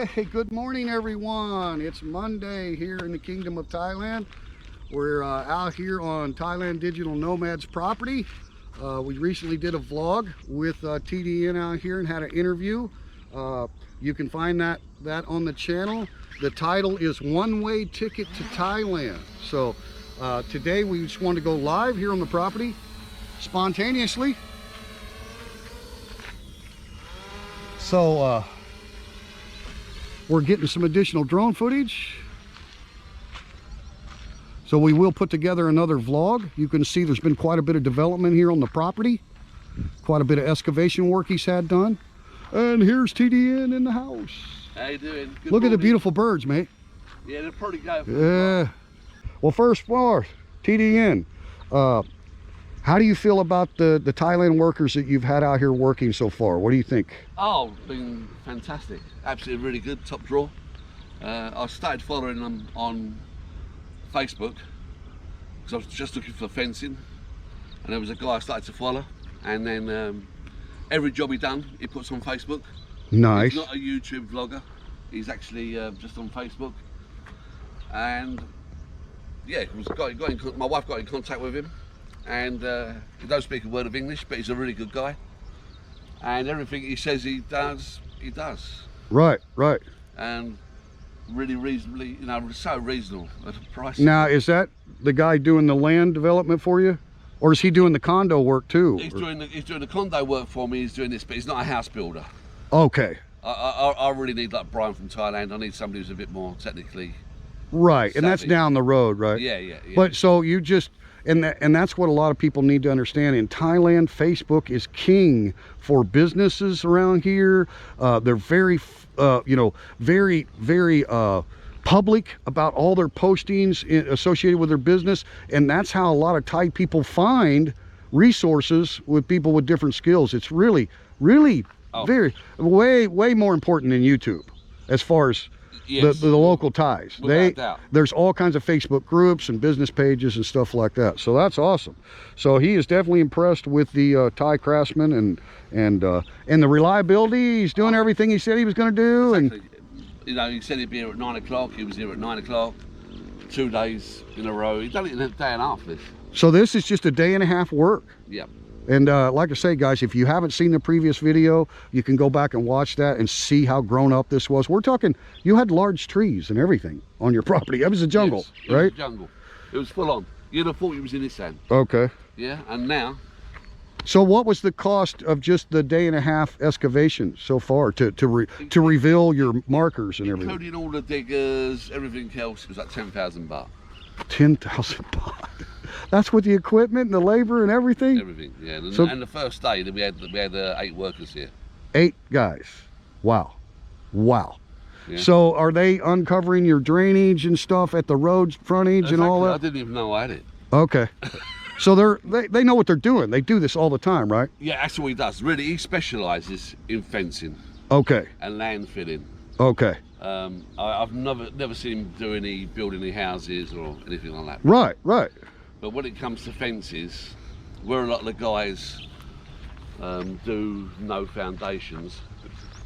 Hey, good morning everyone. It's Monday here in the Kingdom of Thailand. We're out here on Thailand Digital Nomads property. We recently did a vlog with TDN out here and had an interview. You can find that on the channel. The title is One-Way Ticket to Thailand. So today we just wanted to go live here on the property spontaneously. So we're getting some additional drone footage. So we will put together another vlog. You can see there's been quite a bit of development here on the property. Quite a bit of excavation work he's had done. And here's TDN in the house. How you doing? Good Look morning. at the beautiful birds, mate. Yeah, they're pretty good. Yeah. Well, first, TDN, how do you feel about the Thailand workers that you've had out here working so far? What do you think? Oh, been fantastic. Absolutely really good, top draw. I started following them on Facebook because I was just looking for fencing, and there was a guy I started to follow, and then every job he done, he puts on Facebook. Nice. He's not a YouTube vlogger. He's actually just on Facebook, and yeah, my wife got in contact with him, and he don't speak a word of English, but he's a really good guy, and everything he says he does, he does. Right, right. And really reasonably, you know, so reasonable at a price. Now, is that the guy doing the land development for you? Or is he doing the condo work too? He's doing the condo work for me, he's doing this, but he's not a house builder. Okay. I really need like Brian from Thailand. I need somebody who's a bit more technically right, savvy. And that's down the road, right? Yeah. But so you just, and that's what a lot of people need to understand. In Thailand, Facebook is king for businesses around here. They're very, very public about all their postings associated with their business. And that's how a lot of Thai people find resources with people with different skills. It's really way more important than YouTube as far as yes, the local Thais. Without doubt. There's all kinds of Facebook groups and business pages and stuff like that. So that's awesome. So he is definitely impressed with the Thai craftsman and the reliability. He's doing everything he said he was going to do. Exactly. And you know, he said he'd be here at 9 o'clock. He was here at 9 o'clock, 2 days in a row. He's done it in a day and a half. This. So this is just a day and a half work. Yep. And like I say, guys, if you haven't seen the previous video, you can go back and watch that and see how grown up this was. We're talking, you had large trees and everything on your property. It was a jungle, yes, it right? was a jungle. It was full on. You'd have thought it was in this hand. Okay. Yeah, and now. So what was the cost of just the day and a half excavation so far to reveal your markers and everything? Including all the diggers, everything else, it was like 10,000 baht. 10,000 baht. That's with the equipment and the labor and everything? Everything, yeah. So, and the first day we had 8 workers here. 8 guys. Wow. Wow. Yeah. So are they uncovering your drainage and stuff at the road frontage and all that? I didn't even know I had it. Okay. So they know what they're doing. They do this all the time, right? Yeah, that's what he does. Really, he specialises in fencing. Okay. And land filling. Okay. I've never seen him build any houses or anything like that. Right, right. But when it comes to fences, where a lot of the guys do no foundations,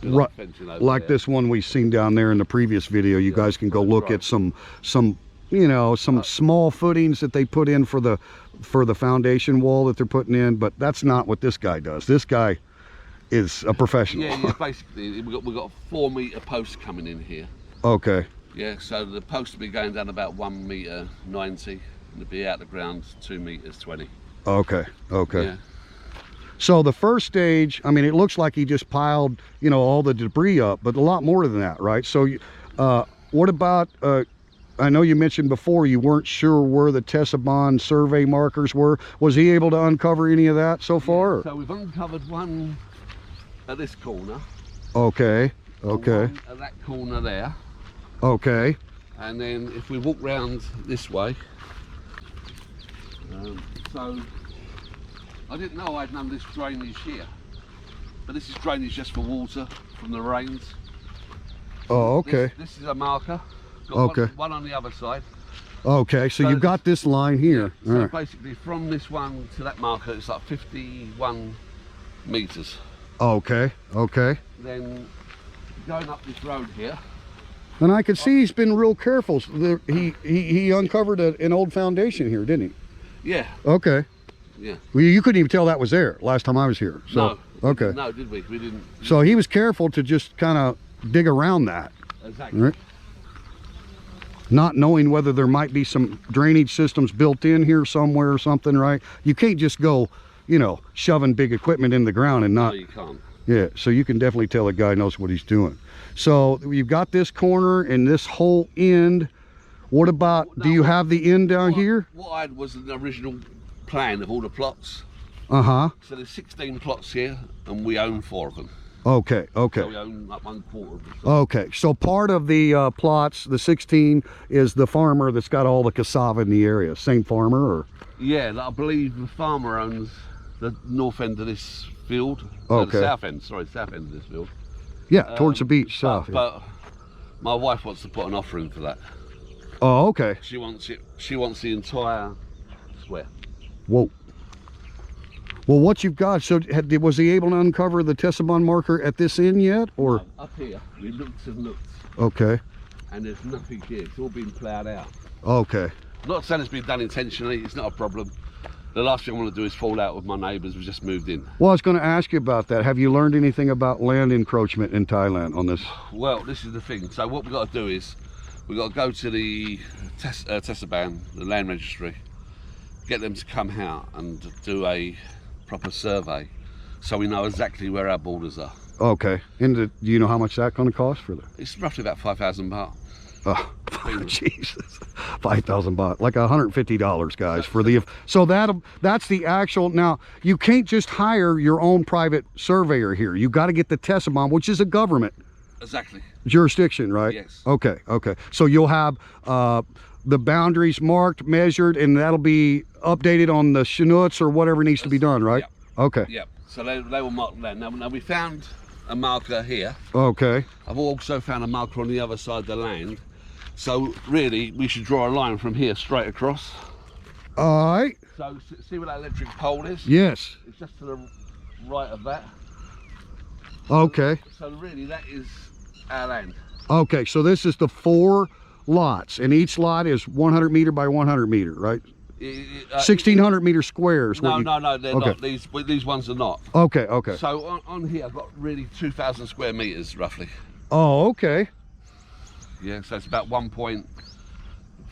Right, like there. this one we've seen down there in the previous video. You guys can go look at some small footings that they put in for the foundation wall that they're putting in, but that's not what this guy does. This guy is a professional. Yeah, basically we've got a 4 metre post coming in here. Okay. Yeah, so the post will be going down about 1 metre 90, and it'll be out the ground 2 metres 20. Okay. Yeah. So the first stage, I mean, it looks like he just piled, all the debris up, but a lot more than that, right? So what about, I know you mentioned before you weren't sure where the Tesabon survey markers were. Was he able to uncover any of that so far? Yeah, so we've uncovered one at this corner. Okay. Okay. One at that corner there. Okay. And then if we walk round this way, so I didn't know I'd done this drainage here, but this is drainage just for water from the rains. Oh, okay. This is a marker. Got okay. One on the other side. Okay, so you've got this line here. Yeah, so right. basically from this one to that marker, it's like 51 metres. Okay, okay. Then going up this road here. And I can see he's been real careful. He uncovered an old foundation here, didn't he? Yeah. Okay. Yeah. Well, you couldn't even tell that was there last time I was here. So, No. okay. No, did we? We didn't. So he was careful to just kind of dig around that. Exactly. Right? Not knowing whether there might be some drainage systems built in here somewhere or something, right? You can't just go, you know, shoving big equipment in the ground and not. No, you can't. Yeah, so you can definitely tell a guy knows what he's doing. So you've got this corner and this whole end. What about, do you have the end down here? What I had was an original plan of all the plots. Uh-huh. So there's 16 plots here, and we own 4 of them. Okay, okay. So we own like 1/4 of them. Okay, so part of the plots, the 16, is the farmer that's got all the cassava in the area. Same farmer, or? Yeah, I believe the farmer owns the north end of this field. Okay. The south end, sorry, south end of this field. Yeah, towards the beach, But, south. Yeah. but my wife wants to put an offer in for that. Oh, okay. She wants it. She wants the entire square. Whoa. Well, what you've got, so was he able to uncover the Tessamon marker at this end yet, or? No, up here, we looked and looked, Okay. and there's nothing here. It's all been ploughed out. Okay. Not saying it's been done intentionally. It's not a problem. The last thing I want to do is fall out with my neighbours. We've just moved in. Well, I was going to ask you about that. Have you learned anything about land encroachment in Thailand on this? Well, this is the thing. So what we've got to do is we've got to go to the Tessamon, the land registry, get them to come out and do a proper survey so we know exactly where our borders are. Okay. And do you know how much that's going to cost for that? It's roughly about 5,000 baht. Oh, Jesus. 5,000 baht. Like $150, guys, for the, so that's the actual, now, you can't just hire your own private surveyor here. You got to get the Tessamon, which is a government Exactly. jurisdiction, right? Yes. Okay, okay. So you'll have the boundaries marked, measured, and that'll be updated on the Chinoots or whatever needs to be done, right? Yep. Okay. Yep. So they will mark that. Now we found a marker here. Okay. I've also found a marker on the other side of the land. So really, we should draw a line from here straight across. All right. So see where that electric pole is? Yes. It's just to the right of that. Okay. So really, that is our land. Okay, so this is the 4 lots, and each lot is 100 meter by 100 meter, right? 1,600 meter squares. No, they're okay. not. These ones are not. Okay, okay. So on here, I've got really 2,000 square meters, roughly. Oh, okay. Yeah, so it's about 1.3,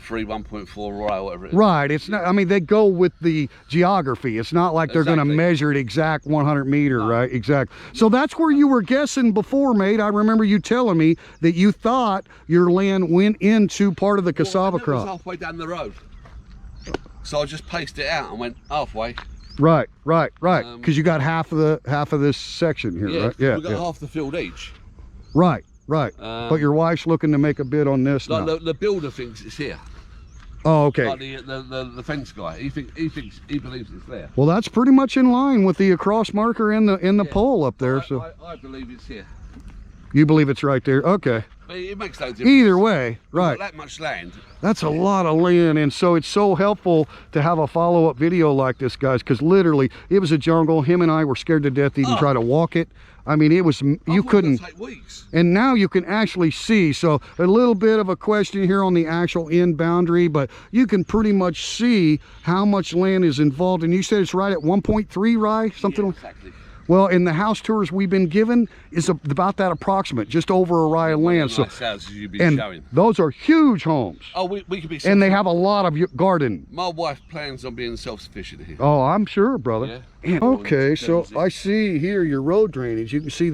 1.4, right, whatever it is. Right, it's not, I mean, they go with the geography. It's not like they're going to Exactly. measure it exact 100 meter, No. right? Exact. So that's where you were guessing before, mate. I remember you telling me that you thought your land went into part of the cassava Well, it was crop. halfway down the road. So I just paced it out and went halfway. Right, right, right. Because you got half of this section here, Yeah, right? Yeah, we've got yeah. half the field each. Right, right. But your wife's looking to make a bid on this now. Like the builder thinks it's here. Oh, okay. Like the fence guy, he believes it's there. Well, that's pretty much in line with the cross marker in the pole up there. So I believe it's here. you believe it's right there? Okay. But it makes no difference. Either way, We've right. got that much land. That's a lot of land, and so it's so helpful to have a follow-up video like this, guys, because literally it was a jungle. Him and I were scared to death to even try to walk it. I mean, it was, you couldn't. Take weeks. And now you can actually see, so a little bit of a question here on the actual end boundary, but you can pretty much see how much land is involved. And you said it's right at 1.3, right? Something Yeah, like. exactly. Well, in the house tours we've been given is about that approximate, just over a rye of land. So, Nice houses you've been and showing. those are huge homes, Oh, we could be. and they have a lot of garden. My wife plans on being self-sufficient here. Oh, I'm sure, brother. Yeah. And- okay, so I see here your road drainage. You can see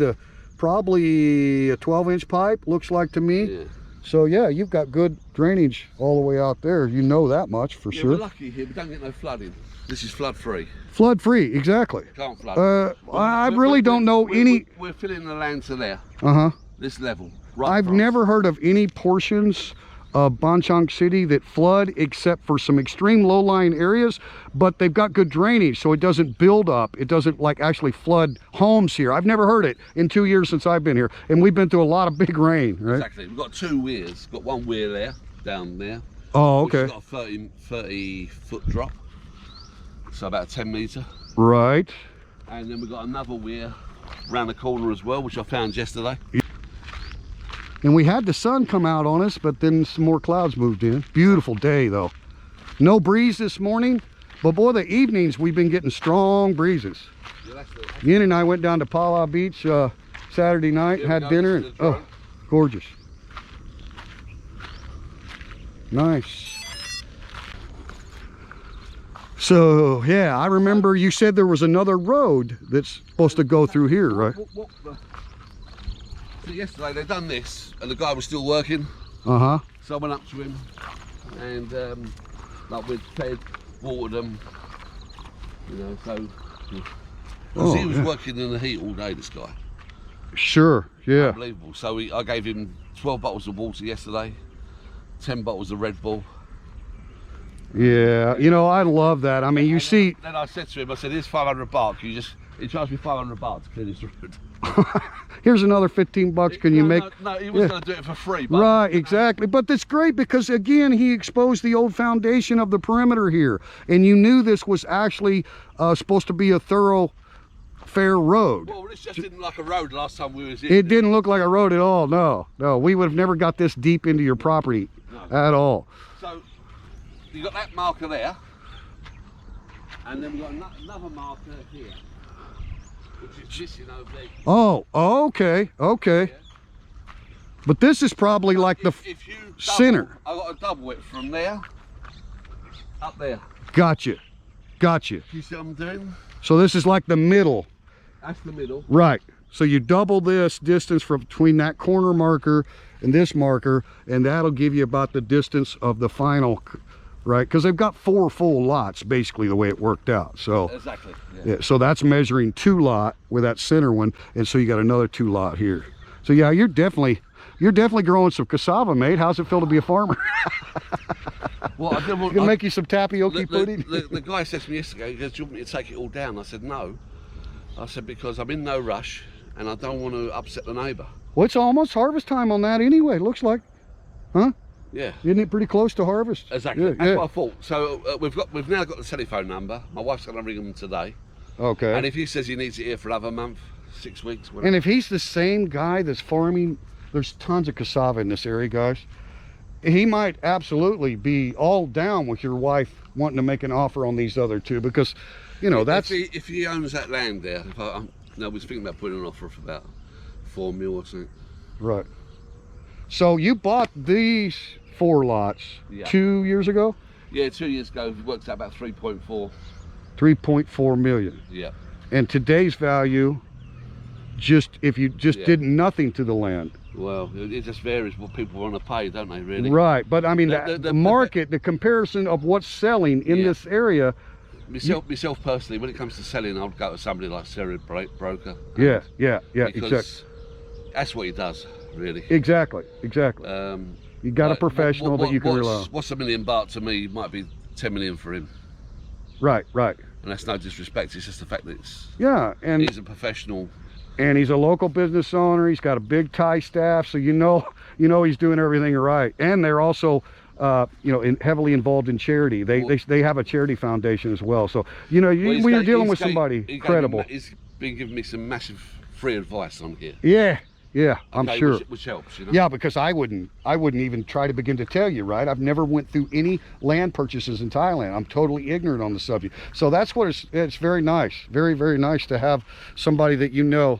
probably a 12-inch pipe, looks like to me. Yeah. So yeah, you've got good drainage all the way out there. You know that much for Yeah, sure. we're lucky here. We don't get no flooding. This is flood-free. Flood free, exactly. Can't flood. I really don't know any. We're filling the land to there. Uh-huh. This level. Right I've across. never heard of any portions of Banchang City that flood except for some extreme low-lying areas, but they've got good drainage, so it doesn't build up. It doesn't like actually flood homes here. I've never heard it in 2 years since I've been here, and we've been through a lot of big rain, right? Exactly. We've got 2 weirs. Got one weir there, down there. Oh, Which okay. has got a 30 foot drop. So about 10 metre. Right. And then we've got another weir round the corner as well, which I found yesterday. And we had the sun come out on us, but then some more clouds moved in. Beautiful day though. No breeze this morning, but boy, the evenings we've been getting strong breezes. Yeah, Yin and I went down to Palau Beach Saturday night, had dinner, and oh, gorgeous. Nice. So yeah, I remember you said there was another road that's supposed to go through here, right? So yesterday they done this, and the guy was still working. Uh-huh. So I went up to him, and like we fed, watered them, you know. So Oh, he was yeah. working in the heat all day. This guy, Sure, yeah. unbelievable. So I gave him 12 bottles of water yesterday, 10 bottles of Red Bull. Yeah, you know, I love that. I mean, you see... Then I said to him, I said, here's 500 baht. He charged me 500 baht to clear this road. Here's another 15 bucks. Can you make... No, he was Yeah. going to do it for free. But, Right, exactly. But that's great because, again, he exposed the old foundation of the perimeter here. And you knew this was actually supposed to be a thorough, fair road. Well, this just didn't look like a road last time we was here. It didn't look like a road at all. No, no. We would have never got this deep into your property at all. So, you got that marker there. And then we got another marker here. Which is missing over there. Oh, okay, okay. Yeah. But this is probably like the If you double, center. I got a double it from there up there. Gotcha, gotcha. You see what I'm doing? So this is like the middle. That's the middle. Right. So you double this distance from between that corner marker and this marker, and that'll give you about the distance of the final, right? Because they've got 4 full lots, basically the way it worked out. So Exactly. Yeah. yeah, so that's measuring 2 lot with that center one, and so you got another 2 lot here. So yeah, you're definitely growing some cassava, mate. How's it feel to be a farmer? Well, I didn't want, Gonna make you some tapioca pudding. the guy said to me yesterday, he goes, do you want me to take it all down? I said, no. I said, because I'm in no rush and I don't want to upset the neighbour. Well, it's almost harvest time on that anyway, looks like. Huh? Yeah. Isn't it pretty close to harvest? Exactly. Yeah, That's yeah. what I thought. So we've now got the telephone number. My wife's going to ring him today. Okay. And if he says he needs it here for another month, 6 weeks, whatever. And if he's the same guy that's farming, there's tons of cassava in this area, guys. He might absolutely be all down with your wife wanting to make an offer on these other 2 because, you know, that's... If he owns that land there, I was thinking about putting an offer of about 4 mil or something. Right. So you bought these 4 lots 2 years ago? Yeah, 2 years ago, it works out about 3.4. 3.4 million. Yeah. And today's value, if you did nothing to the land. Well, it just varies what people want to pay, don't they, really? Right, but I mean, the market, the comparison of what's selling in this area. Myself personally, when it comes to selling, I would go to somebody like Sarah Broker. Yeah, because exactly. That's what he does, really. Exactly. You got a professional that you can rely on. What's $1 million baht to me might be 10 million for him. Right. And that's no disrespect, it's just the fact that and he's a professional. And he's a local business owner. He's got a big Thai staff, so you know he's doing everything right. And they're also, heavily involved in charity. They have a charity foundation as well. So when you're dealing with somebody credible, He's been giving me some massive free advice on here. Yeah, I'm sure. Which helps, you know. Yeah, because I wouldn't even try to begin to tell you, right? I've never went through any land purchases in Thailand. I'm totally ignorant on the subject. So that's what it's very nice, very, very nice to have somebody that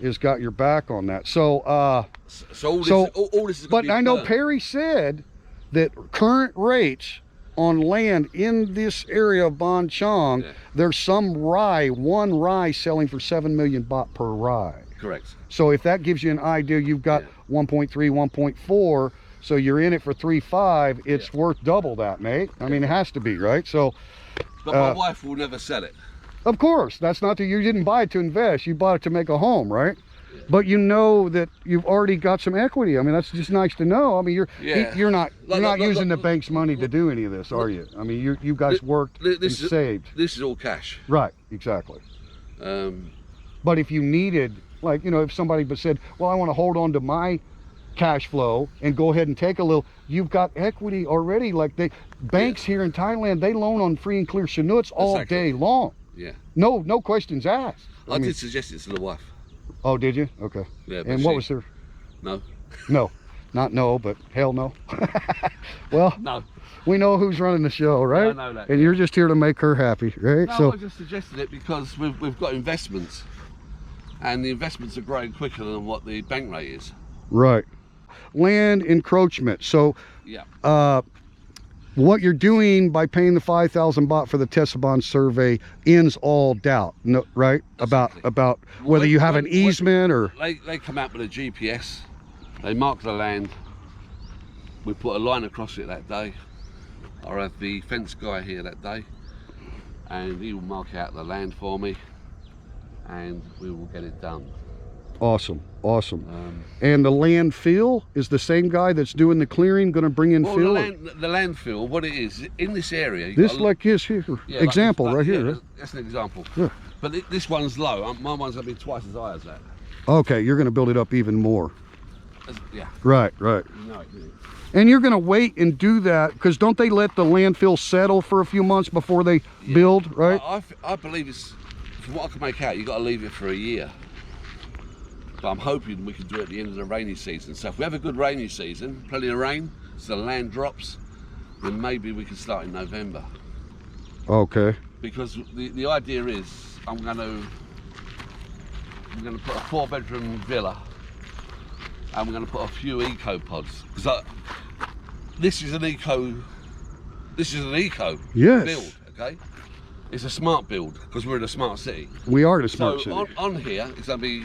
has got your back on that. So all this is but I know Perry said that current rates on land in this area of Ban Chong, there's some one rye selling for 7 million baht per rye. Correct. So if that gives you an idea, you've got 1.3, 1.4, so you're in it for 3.5, it's worth double that, mate. I mean, it has to be, right? So, but my wife will never sell it. Of course, that's not you didn't buy it to invest, you bought it to make a home, right? Yeah. But you know that you've already got some equity. I mean, that's just nice to know. I mean, you're not using the bank's money to do any of this, are you? I mean, you guys worked and saved. This is all cash. Right, exactly. But if you needed, if somebody said, well, I want to hold on to my cash flow and go ahead and take a little, you've got equity already. Banks here in Thailand, they loan on free and clear chinoots all day long. Yeah. No questions asked. I did suggest it to the wife. Oh, did you? Okay. Yeah. And what was her? No. No. Not no, but hell no. Well, No. we know who's running the show, right? Yeah, I know that. And you're just here to make her happy, right? No, So I just suggested it because we've got investments, and the investments are growing quicker than what the bank rate is. right. Land encroachment. So Yeah. what you're doing by paying the 5,000 baht for the Tesabon survey ends all doubt, no, right? Exactly. About whether you have an easement or... They come out with a GPS, they mark the land, we put a line across it that day. I have the fence guy here that day, and he will mark out the land for me, and we will get it done. Awesome, awesome. And the landfill, is the same guy that's doing the clearing going to bring in Well, fill? the landfill, what it is, in this area... you've This got a- like his here, yeah, example like right yeah, here. Right? That's an example. Yeah. But this one's low. My one's going to be twice as high as that. Okay, you're going to build it up even more. Yeah. Right, right. You know it, do you? And you're going to wait and do that because don't they let the landfill settle for a few months before they build, right? I believe it's, from what I can make out, you've got to leave it for a year. But I'm hoping we can do it at the end of the rainy season. So if we have a good rainy season, plenty of rain, so the land drops, then maybe we can start in November. Okay. Because the idea is I'm going to put a 4-bedroom villa, and we're going to put a few eco pods. Because this is an eco Yes. build, okay? It's a smart build because we're in a smart city. We are in a smart So city. on here, it's going to be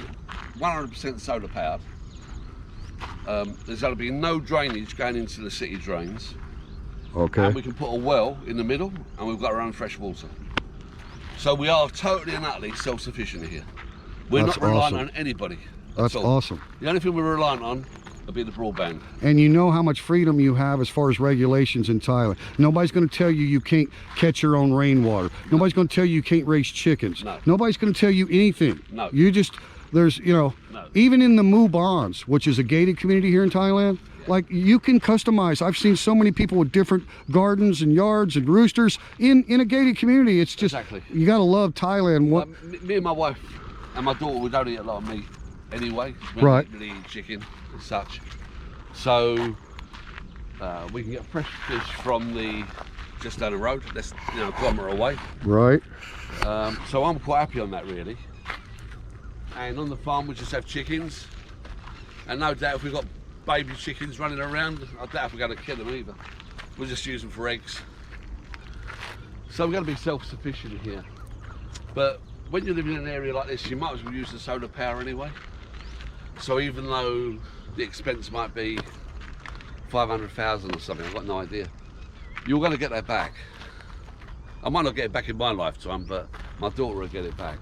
100% solar powered. There's going to be no drainage going into the city drains. Okay. And we can put a well in the middle, and we've got our own fresh water. So we are totally and utterly self-sufficient here. We're That's not reliant awesome. on anybody. That's all. awesome. The only thing we're reliant on will be the broadband. And you know how much freedom you have as far as regulations in Thailand. Nobody's going to tell you you can't catch your own rainwater. Nobody's going to tell you you can't raise chickens. No. Nobody's going to tell you anything. No. You just, there's, you know, No. even in the Mubans, which is a gated community here in Thailand, like you can customize. I've seen so many people with different gardens and yards and roosters in a gated community. It's just, Exactly. you got to love Thailand. What? Me and my wife and my daughter, we don't eat a lot of meat anyway. We Right. don't really eat chicken and such. So we can get fresh fish from just down the road. That's a kilometre away. Right. So I'm quite happy on that really. And on the farm we just have chickens. And no doubt if we've got baby chickens running around, I doubt if we're going to kill them either. We'll just use them for eggs. So we're going to be self-sufficient here. But when you live in an area like this, you might as well use the solar power anyway. So even though the expense might be 500,000 or something, I've got no idea, you're going to get that back. I might not get it back in my lifetime, but my daughter will get it back.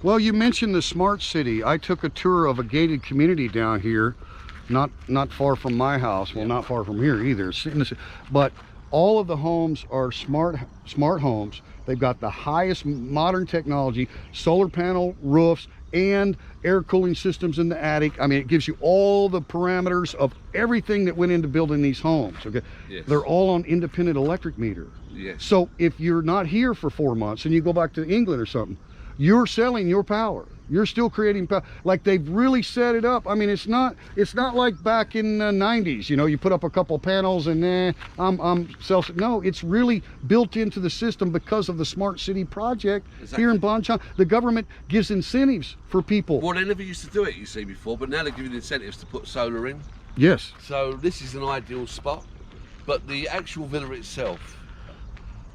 Well, you mentioned the smart city. I took a tour of a gated community down here, not far from my house. Well, not far from here either. But all of the homes are smart homes. They've got the highest modern technology, solar panel roofs, and air cooling systems in the attic. I mean, it gives you all the parameters of everything that went into building these homes. Okay, Yes. They're all on independent electric meter. Yes. So if you're not here for 4 months and you go back to England or something, you're selling your power. You're still creating power. Like they've really set it up. I mean, it's not like back in the 90s, you know, you put up a couple panels and I'm self. No, it's really built into the system because of the smart city project here in Banchan. The government gives incentives for people. Well, they never used to do it, you see, before, but now they're giving incentives to put solar in. Yes. So this is an ideal spot. But the actual villa itself,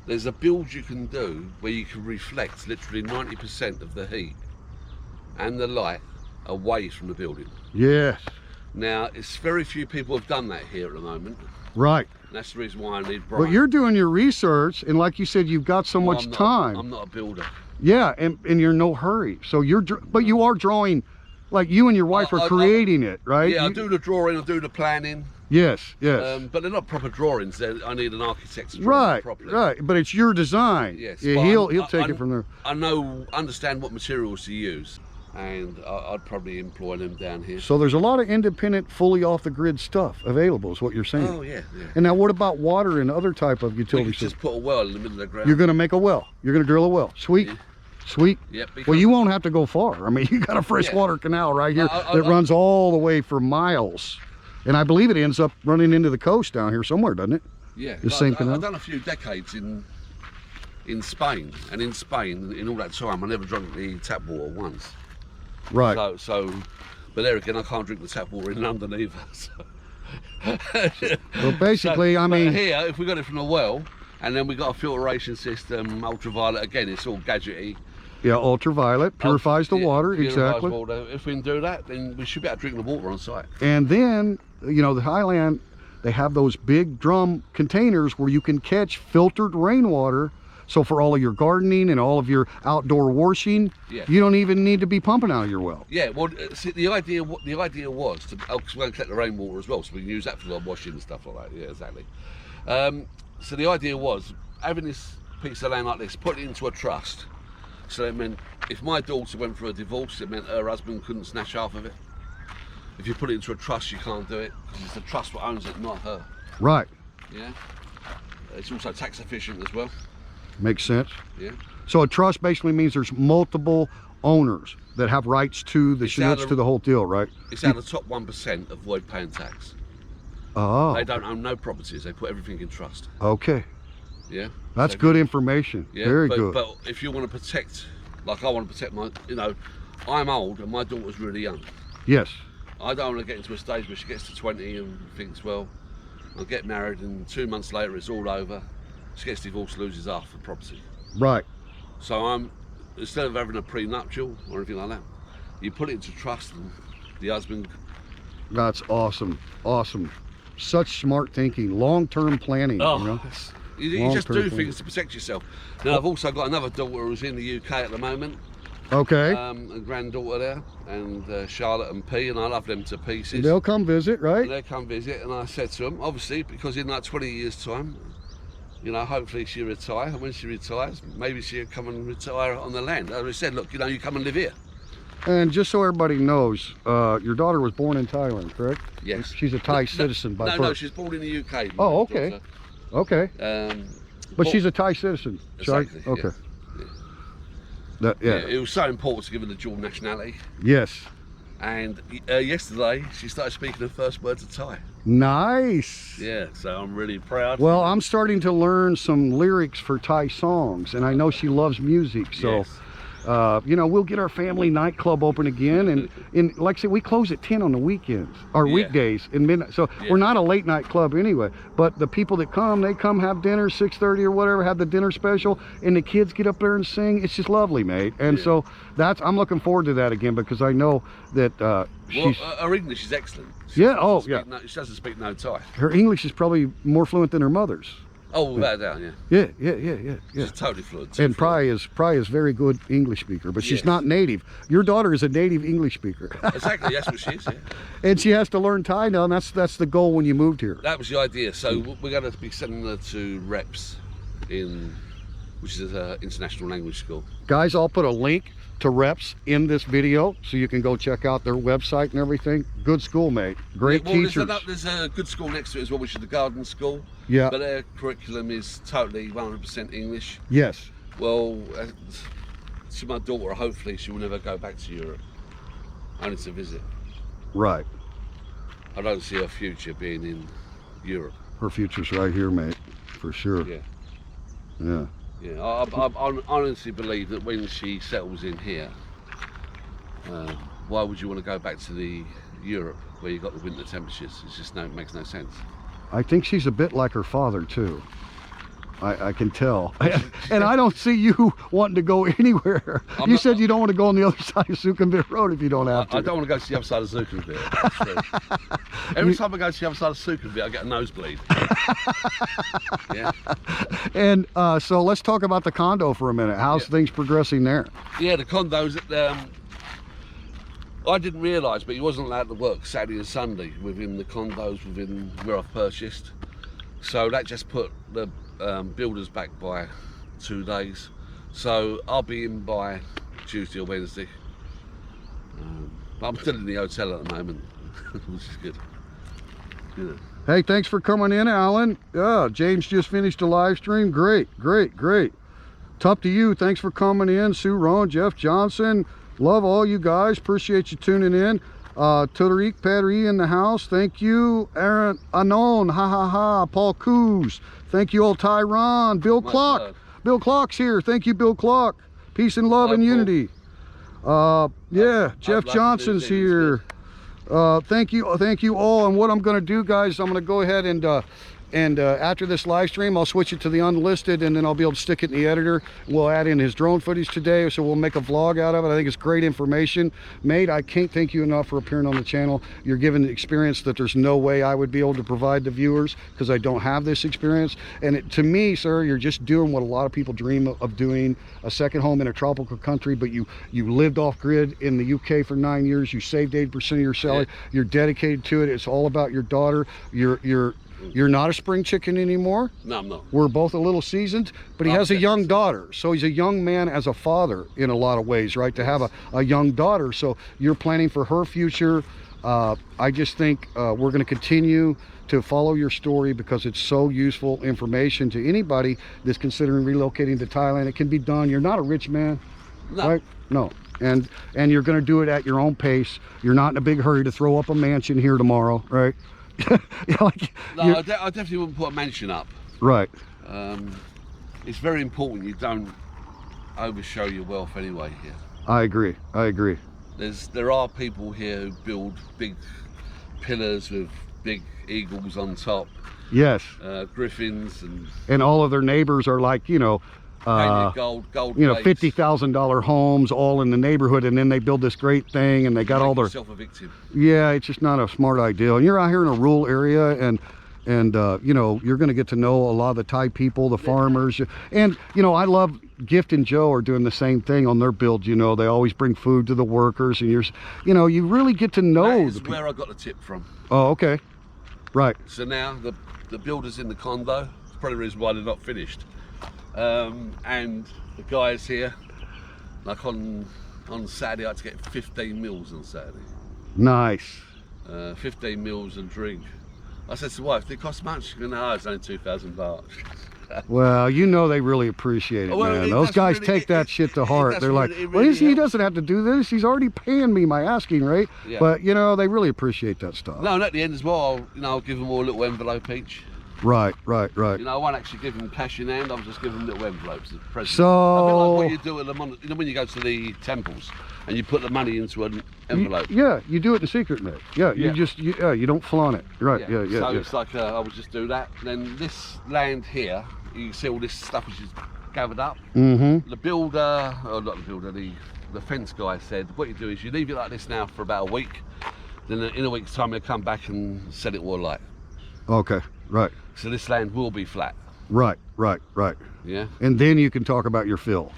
there's a build you can do where you can reflect literally 90% of the heat and the light away from the building. Yes. Now, it's very few people have done that here at the moment. Right. And that's the reason why I need Brian. But you're doing your research, and like you said, you've got so much time. I'm not a builder. Yeah, and you're in no hurry. So but you are drawing, like you and your wife are creating it, right? Yeah, I do the drawing, I do the planning. Yes, yes. But they're not proper drawings. I need an architect to draw them properly. Right. But it's your design. Yes. Yeah, he'll take it from there. I understand what materials to use, and I'd probably employ them down here. So there's a lot of independent, fully off the grid stuff available, is what you're saying. Oh yeah. And now, what about water and other type of We utility could just systems? put a well in the middle of the ground. You're going to make a well. You're going to drill a well. Sweet. Yeah. Sweet. Yep, Well, you won't have to go far. I mean, you got a freshwater canal right here that runs all the way for miles. And I believe it ends up running into the coast down here somewhere, doesn't it? Yeah, The same canal? I've done a few decades in Spain, and in Spain, in all that time, I never drank the tap water once. Right. But there again, I can't drink the tap water in London either. So. Well, basically, I mean, here, if we got it from the well, and then we got a filtration system, ultraviolet. Again, it's all gadgety. yeah, ultraviolet purifies the water, Purifies exactly. water. If we can do that, then we should be able to drink the water on site. And then, you know, the Thailand, they have those big drum containers where you can catch filtered rainwater. So for all of your gardening and all of your outdoor washing, Yeah. you don't even need to be pumping out of your well. Yeah, well, see, the idea was to, because we're going to collect the rainwater as well, so we can use that for our washing and stuff like that. Yeah, exactly. So the idea was having this piece of land like this, put it into a trust. So it meant if my daughter went through a divorce, it meant her husband couldn't snatch half of it. If you put it into a trust, you can't do it because it's the trust that owns it, not her. Right. Yeah. It's also tax efficient as well. Makes sense. Yeah. So a trust basically means there's multiple owners that have rights to the schnitz, to the whole deal, right? It's out of the top 1% avoid paying tax. Oh. They don't own no properties. They put everything in trust. Okay. Yeah. That's So- good information. Yeah, Very but, good. But if you want to protect, like I want to protect my, you know, I'm old and my daughter's really young. Yes. I don't want to get into a stage where she gets to 20 and thinks, well, I'll get married and 2 months later it's all over. She gets divorced, loses half the property. Right. So instead of having a prenuptial or anything like that, you put it into trust and the husband. That's awesome. Awesome. Such smart thinking, long-term planning. Oh, you know? you just do Long-term things to protect yourself. Now I've also got another daughter who's in the UK at the moment. Okay. A granddaughter there, and Charlotte and P, and I love them to pieces. They'll come visit, right? And they come visit, and I said to them, obviously, because in like 20 years' time, you know, hopefully she'll retire, and when she retires, maybe she'll come and retire on the land. I said, look, you know, you come and live here. And just so everybody knows, your daughter was born in Thailand, correct? Yes. She's a Thai citizen by birth. No, she's born in the UK. Oh, okay. daughter. Okay. But she's a Thai citizen. Exactly, Okay. yeah. Yeah. It was so important to give her the dual nationality. Yes. And yesterday, she started speaking her first words of Thai. Nice. Yeah, so I'm really proud. Well, I'm starting to learn some lyrics for Thai songs, and I know she loves music. So, Yes. you know, we'll get our family nightclub open again. And like I said, we close at 10 on the weekends, or Yeah. weekdays in midnight. So Yeah. we're not a late night club anyway. But the people that come, they come have dinner, 6:30 or whatever, have the dinner special, and the kids get up there and sing. It's just lovely, mate. And Yeah. so I'm looking forward to that again, because I know that she's, her English is excellent. She yeah, doesn't oh, yeah. she doesn't speak no Thai. Her English is probably more fluent than her mother's. Oh, without a doubt, yeah. Yeah. She's totally fluent. And Pry is very good English speaker, but she's Yes. not native. Your daughter is a native English speaker. Exactly, that's what she is, yeah. And she has to learn Thai now, and that's the goal when you moved here. That was the idea. So we're going to be sending her to REPS, which is an international language school. Guys, I'll put a link to Reps in this video so you can go check out their website and everything. Good school, mate. Great teachers. There's a good school next to it as well, which is the garden school. Yeah. But their curriculum is totally 100% English. Yes. Well, to my daughter, hopefully she will never go back to Europe, only to visit. Right. I don't see her future being in Europe. Her future's right here, mate. For sure. Yeah. Yeah. Yeah, I honestly believe that when she settles in here, why would you want to go back to the Europe where you got the winter temperatures? It's just it makes no sense. I think she's a bit like her father too. I can tell. And I don't see you wanting to go anywhere. You said you don't want to go on the other side of Sukhumvit Road if you don't have to. I don't want to go to the other side of Sukhumvit. That's true. Every time I go to the other side of Sukhumvit, I get a nosebleed. Yeah. And so let's talk about the condo for a minute. How's things progressing there? Yeah, the condos. I didn't realise, but he wasn't allowed to work Saturday and Sunday within the condos within where I've purchased. So that just put the builders back by 2 days. So I'll be in by Tuesday or Wednesday. But I'm still in the hotel at the moment, which is good. Yeah. Hey, thanks for coming in, Alan. Yeah, James just finished a live stream. Great. Tough to you. Thanks for coming in. Sue Rowan, Jeff Johnson. Love all you guys. Appreciate you tuning in. Tariq Padri in the house. Thank you. Aaron Anon. Ha ha ha. Paul Coos. Thank you all. Tyron. Bill Clock. God. Bill Clock's here. Thank you, Bill Clock. Peace and love Hi, and Paul. unity. Yeah, Jeff like Johnson's to do here. Thank you all. And what I'm going to do, guys, I'm going to go ahead and after this live stream, I'll switch it to the unlisted, and then I'll be able to stick it in the editor. We'll add in his drone footage today, so we'll make a vlog out of it. I think it's great information. Mate, I can't thank you enough for appearing on the channel. You're giving the experience that there's no way I would be able to provide the viewers, because I don't have this experience. And to me, sir, you're just doing what a lot of people dream of doing, a second home in a tropical country. But you lived off grid in the UK for 9 years. You saved 80% of your salary. Yeah. You're dedicated to it. It's all about your daughter. You're not a spring chicken anymore. No, I'm not. We're both a little seasoned, but he has a young daughter. So he's a young man as a father in a lot of ways, right? To have a young daughter. So you're planning for her future. I just think we're going to continue to follow your story, because it's so useful information to anybody that's considering relocating to Thailand. It can be done. You're not a rich man, No. right? No. And you're going to do it at your own pace. You're not in a big hurry to throw up a mansion here tomorrow, right? Like, No, I definitely wouldn't put a mansion up. right. It's very important you don't overshow your wealth anyway here. I agree. There are people here who build big pillars with big eagles on top, Yes. griffins And all of their neighbors are like, painted gold you know, plates. $50,000 homes all in the neighborhood, and then they build this great thing, and they got all Make their, yourself a victim. yeah, it's just not a smart idea. And you're out here in a rural area, and you're going to get to know a lot of the Thai people, the farmers. And I love Gift and Joe are doing the same thing on their builds. They always bring food to the workers, and you really get to know That the is people. where I got the tip from. Oh, okay, right. So now the builders in the condo, it's probably the reason why they're not finished. And the guys here, like on Saturday, I had to get 15 meals on Saturday. Nice. 15 meals and drink. I said to the wife, "They cost much?" She goes, "No, it's only 2,000 baht." Well, they really appreciate it, Well, man. it Those does guys really- take that shit to heart. does They're like, really- it well, really he helps. doesn't have to do this. He's already paying me my asking rate. Yeah. But, they really appreciate that stuff. No, and at the end as well, I'll give them all a little envelope each. Right. I won't actually give them cash in hand. I'll just give them little envelopes as a present. So- a bit like what you do at the when you go to the temples and you put the money into an envelope. Yeah, you do it in secret, mate. Yeah, Yeah. you don't flaunt it. Right, yeah. So it's like I would just do that. Then this land here, you can see all this stuff which is gathered up. Mm-hmm. The builder, or not the builder, the fence guy said, what you do is you leave it like this now for about a week. Then in a week's time, they'll come back and set it all alight. Okay, right. So this land will be flat. Right. Yeah. And then you can talk about your fill.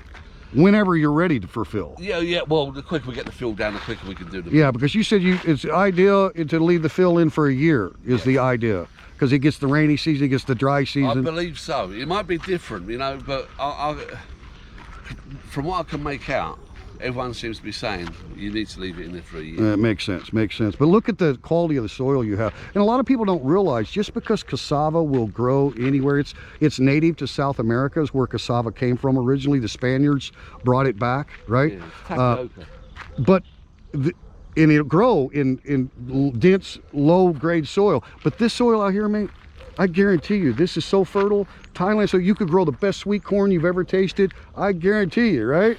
Whenever you're ready for fill. Yeah. Well, the quicker we get the fill down, the quicker we can do the. Yeah, because you said it's ideal to leave the fill in for a year is the idea. Because it gets the rainy season, it gets the dry I season. believe so. It might be different, but from what I can make out, everyone seems to be saying you need to leave it in there for a year. It makes sense. But look at the quality of the soil you have. And a lot of people don't realize, just because cassava will grow anywhere, it's native to South America, is where cassava came from originally. The Spaniards brought it back, right? Yeah, tapioca. But and it'll grow in dense, low-grade soil. But this soil out here, mate, I guarantee you, this is so fertile. Thailand, so you could grow the best sweet corn you've ever tasted. I guarantee you, right?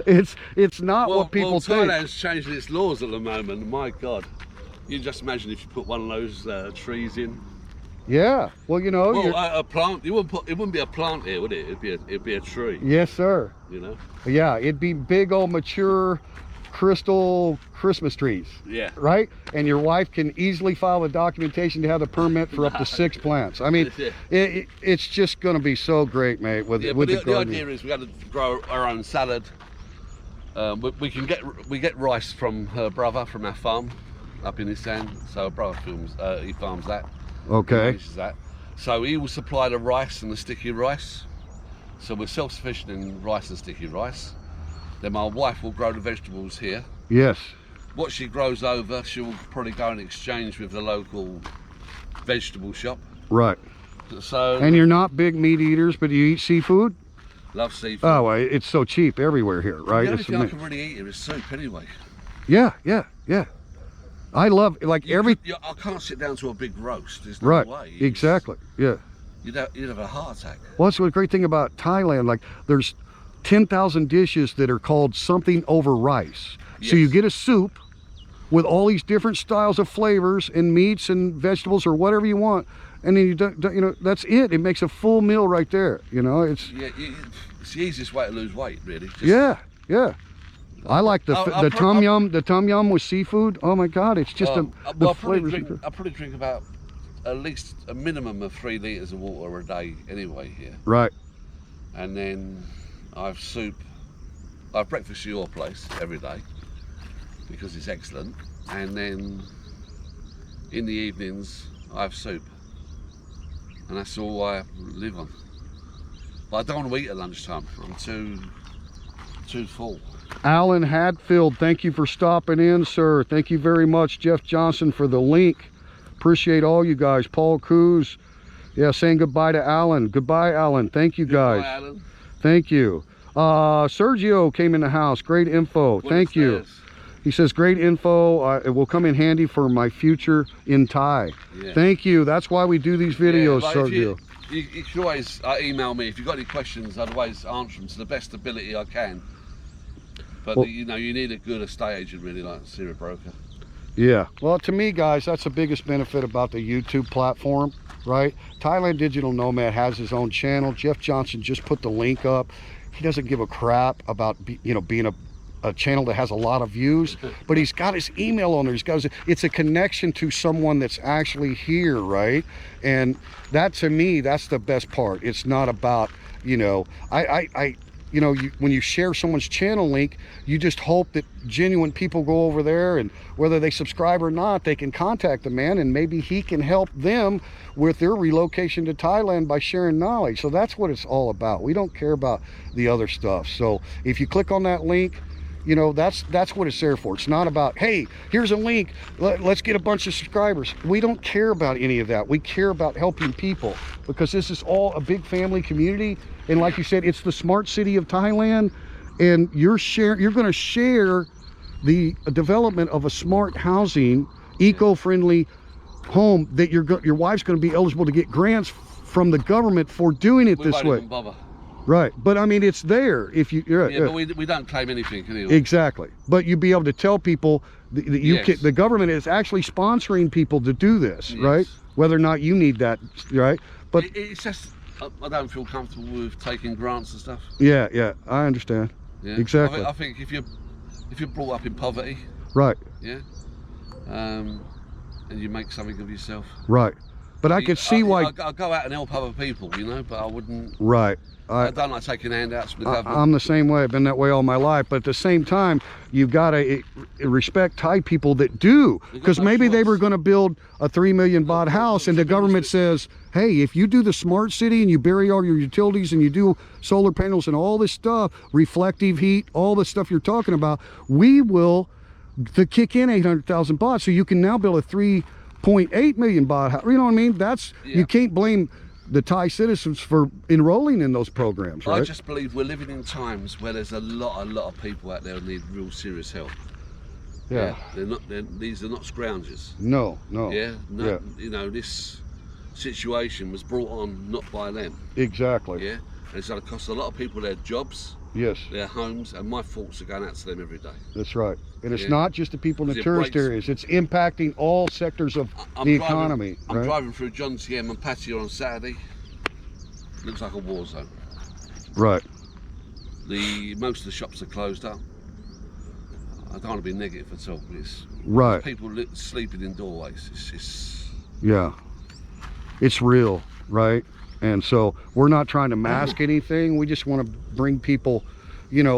It's not what people think. Thailand's changing its laws at the moment. My God, you just imagine if you put one of those trees in. Yeah. Well, a plant. It wouldn't be a plant here, would it? It'd be a tree. Yes, sir. Yeah, it'd be big old mature crystal Christmas trees. Yeah. Right? And your wife can easily file the documentation to have the permit for up to 6 plants. I mean, it's just going to be so great, mate. With the idea is we got to grow our own salad. We get rice from her brother from our farm up in this end. So her brother he farms that. Okay. He manages that. So he will supply the rice and the sticky rice. So we're self-sufficient in rice and sticky rice. Then my wife will grow the vegetables here. Yes. What she grows over, she will probably go and exchange with the local vegetable shop. Right. So. And you're not big meat eaters, but you eat seafood? Love seafood. Oh, well, it's so cheap everywhere here, right? The only thing I can really eat here is soup anyway. Yeah. I love like I can't sit down to a big roast. There's no right. way. Exactly. Yeah. You'd have a heart attack. Well, that's the great thing about Thailand. Like, there's 10,000 dishes that are called something over rice. Yes. So you get a soup with all these different styles of flavors and meats and vegetables or whatever you want, and then you know, that's it. It makes a full meal right there. You know, it's it's the easiest way to lose weight, really. yeah. I like the tom yum with seafood. Oh my God, it's just the flavors. I probably drink about at least a minimum of 3 litres of water a day anyway here. Right. And then I have soup. I have breakfast at your place every day because it's excellent. And then in the evenings I have soup. And that's all I live on. But I don't want to eat at lunchtime. I'm too full. Alan Hadfield, thank you for stopping in, sir. Thank you very much. Jeff Johnson for the link. Appreciate all you guys. Paul Coos, yeah, saying goodbye to Alan. Goodbye, Alan. Thank you, guys. Goodbye, Alan. Thank you. Sergio came in the house. Great info. Thank you. He says great info. It will come in handy for my future in Thai. Yeah. Thank you. That's why we do these videos, Sergio. You can always email me if you've got any questions. I'd always answer them to the best ability I can. But well, you know, you need a good estate agent, really, like a serial broker. Yeah. Well, to me, guys, that's the biggest benefit about the YouTube platform, right? Thailand Digital Nomad has his own channel. Jeff Johnson just put the link up. He doesn't give a crap about being a channel that has a lot of views, but he's got his email on there. It's a connection to someone that's actually here, right? And that, to me, that's the best part. It's not about, when you share someone's channel link, you just hope that genuine people go over there, and whether they subscribe or not, they can contact the man, and maybe he can help them with their relocation to Thailand by sharing knowledge. So that's what it's all about. We don't care about the other stuff. So if you click on that link, that's what it's there for. It's not about, hey, here's a link, let's get a bunch of subscribers. We don't care about any of that. We care about helping people, because this is all a big family community. And like you said, it's the smart city of Thailand, and you're going to share the development of a smart housing, eco-friendly home that your wife's going to be eligible to get grants from the government for doing it this way. Right, but I mean, it's there if you. But we don't claim anything anyway. Exactly, but you'd be able to tell people that the government is actually sponsoring people to do this, right? Whether or not you need that, right? But it's just I don't feel comfortable with taking grants and stuff. Yeah, I understand. Yeah, exactly. I think if you're brought up in poverty, right? Yeah, and you make something of yourself, right? But I could see why. I go out and help other people, but I wouldn't. Right. I don't like taking handouts from the government. I'm the same way. I've been that way all my life. But at the same time, you've got to respect Thai people that do. Because maybe they were going to build a 3 million baht house, and the government says, hey, if you do the smart city and you bury all your utilities and you do solar panels and all this stuff, reflective heat, all the stuff you're talking about, we will kick in 800,000 baht. So you can now build a 3.8 million baht house. You know what I mean? You can't blame the Thai citizens for enrolling in those programs, right? I just believe we're living in times where there's a lot of people out there who need real serious help. Yeah. These are not scroungers. No. Yeah. This situation was brought on not by them. Exactly. Yeah. And it's going to cost a lot of people their jobs. Yes. Their homes, and my thoughts are going out to them every day. That's right. And it's not just the people in the tourist areas. It's impacting all sectors of the economy. I'm driving through John TM and Patio on Saturday. Looks like a war zone. Right. Most of the shops are closed up. I don't want to be negative at all. It's right. People sleeping in doorways. Yeah. It's real, right? And so we're not trying to mask anything. We just want to bring people,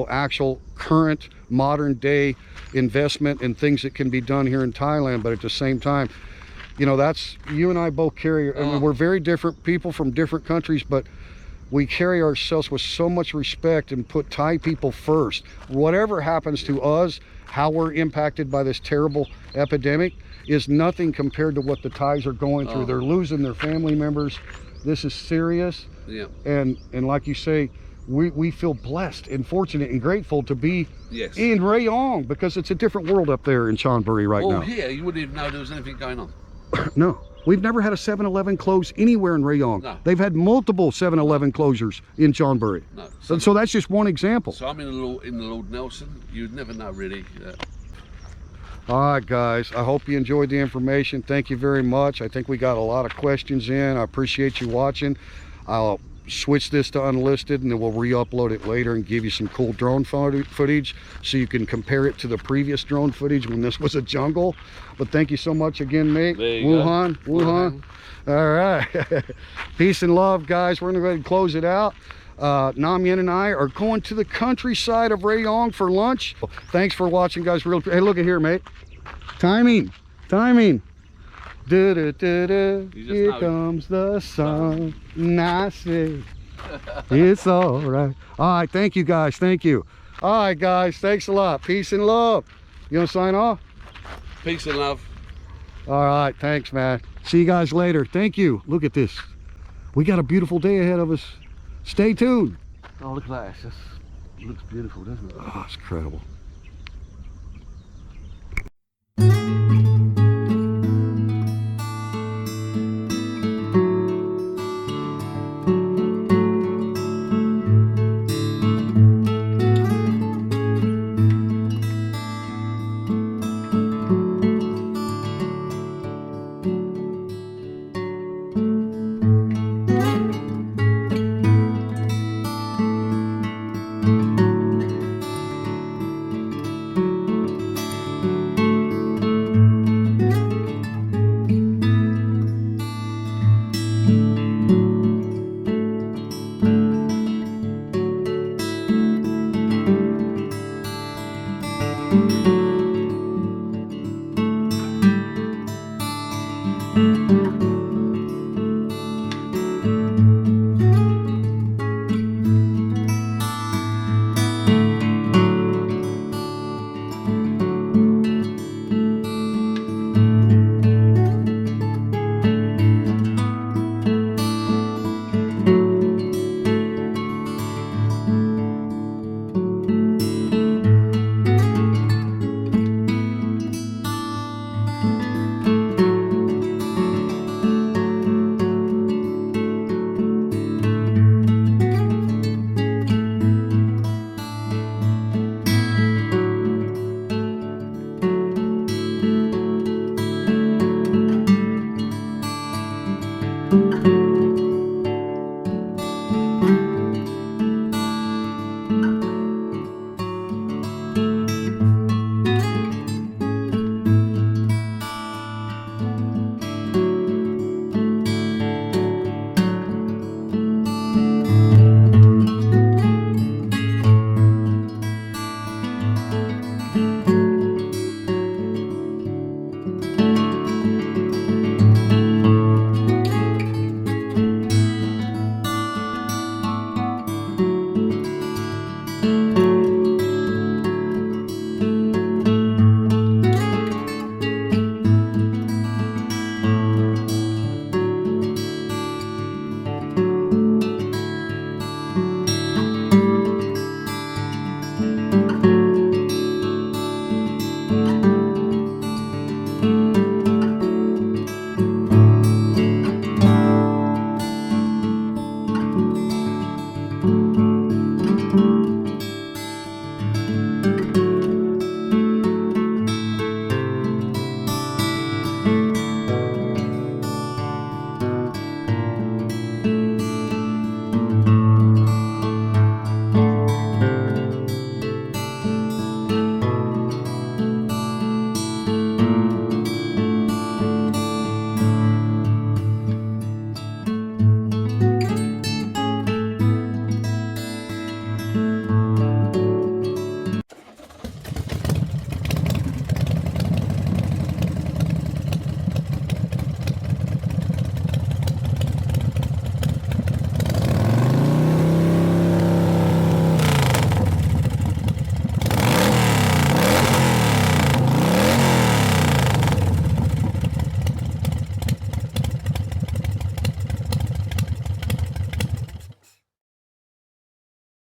actual current modern day investment and things that can be done here in Thailand. But at the same time, that's, you and I both carry, I mean, we're very different people from different countries, but we carry ourselves with so much respect and put Thai people first. Whatever happens to us, how we're impacted by this terrible epidemic is nothing compared to what the Thais are going through. They're losing their family members. This is serious. Yeah. And like you say, we feel blessed and fortunate and grateful to be Yes. in Rayong, because it's a different world up there in Chonburi right Well, now. here you wouldn't even know there was anything going on. No, we've never had a 7-Eleven close anywhere in Rayong. No. They've had multiple 7-Eleven closures in Chonburi. No. So that's just one example. So I'm in the Lord Nelson. You'd never know really. All right, guys, I hope you enjoyed the information. Thank you very much. I think we got a lot of questions in. I appreciate you watching. I'll switch this to unlisted, and then we'll re-upload it later and give you some cool drone footage so you can compare it to the previous drone footage when this was a jungle. But thank you so much again, mate. There you Wuhan, go. Wuhan. All right. Peace and love, guys. We're gonna go ahead and close it out. Nam Yen and I are going to the countryside of Rayong for lunch. Thanks for watching, guys. Hey, look at here, mate. Timing. Du, du, du, du. Here know. comes the sun. Nice. It's all right. All right, thank you, guys. Thank you. All right, guys. Thanks a lot. Peace and love. You want to sign off? Peace and love. All right, thanks, man. See you guys later. Thank you. Look at this. We got a beautiful day ahead of us. Stay tuned. Oh, look at that. It just looks beautiful, doesn't it? Oh, it's incredible. Thank you.